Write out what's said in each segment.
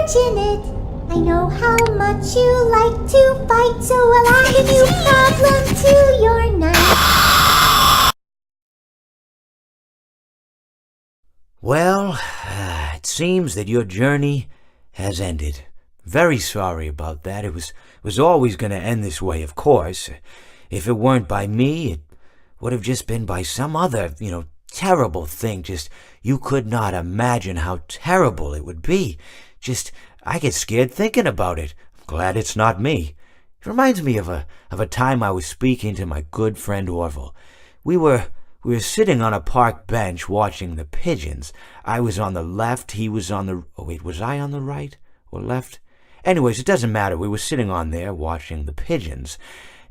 imagine it. I know how much you like to fight, so I'll add a new problem to your night. Well, it seems that your journey has ended. Very sorry about that. It was always going to end this way, of course. If it weren't by me, it would have just been by some other, terrible thing. Just, you could not imagine how terrible it would be. Just, I get scared thinking about it. I'm glad it's not me. It reminds me of a time I was speaking to my good friend Orville. We were sitting on a park bench watching the pigeons. I was on the left, he was on the... Oh, wait, was I on the right or left? Anyways, it doesn't matter. We were sitting on there watching the pigeons.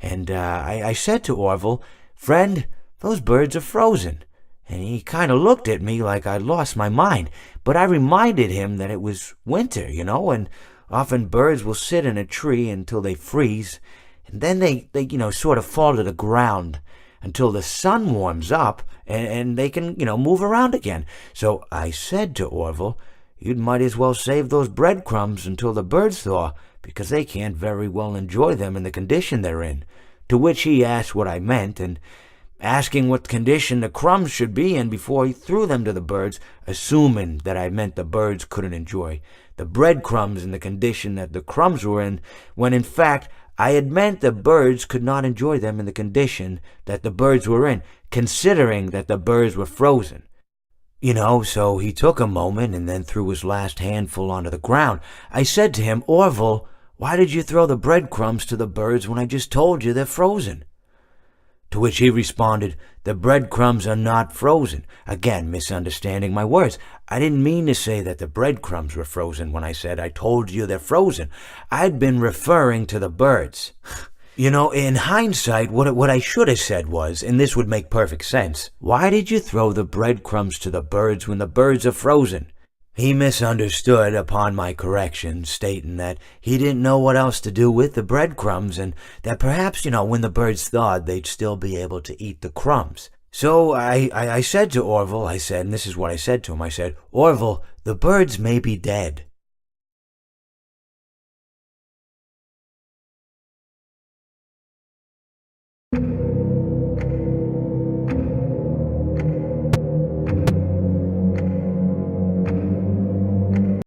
And I said to Orville, "Friend, those birds are frozen." And he kind of looked at me like I'd lost my mind. But I reminded him that it was winter, and often birds will sit in a tree until they freeze. And then they sort of fall to the ground until the sun warms up and they can, move around again. So I said to Orville, "You might as well save those breadcrumbs until the birds thaw, because they can't very well enjoy them in the condition they're in." To which he asked what I meant, and asking what condition the crumbs should be in before he threw them to the birds, assuming that I meant the birds couldn't enjoy the breadcrumbs in the condition that the crumbs were in, when in fact I had meant the birds could not enjoy them in the condition that the birds were in, considering that the birds were frozen. So he took a moment and then threw his last handful onto the ground. I said to him, "Orville, why did you throw the breadcrumbs to the birds when I just told you they're frozen?" To which he responded, "The breadcrumbs are not frozen." Again, misunderstanding my words. I didn't mean to say that the breadcrumbs were frozen when I said I told you they're frozen. I'd been referring to the birds. In hindsight, what I should have said was, and this would make perfect sense, "Why did you throw the breadcrumbs to the birds when the birds are frozen?" He misunderstood upon my correction, stating that he didn't know what else to do with the breadcrumbs, and that perhaps, when the birds thawed, they'd still be able to eat the crumbs. So I said to Orville, and this is what I said to him, I said, "Orville, the birds may be dead,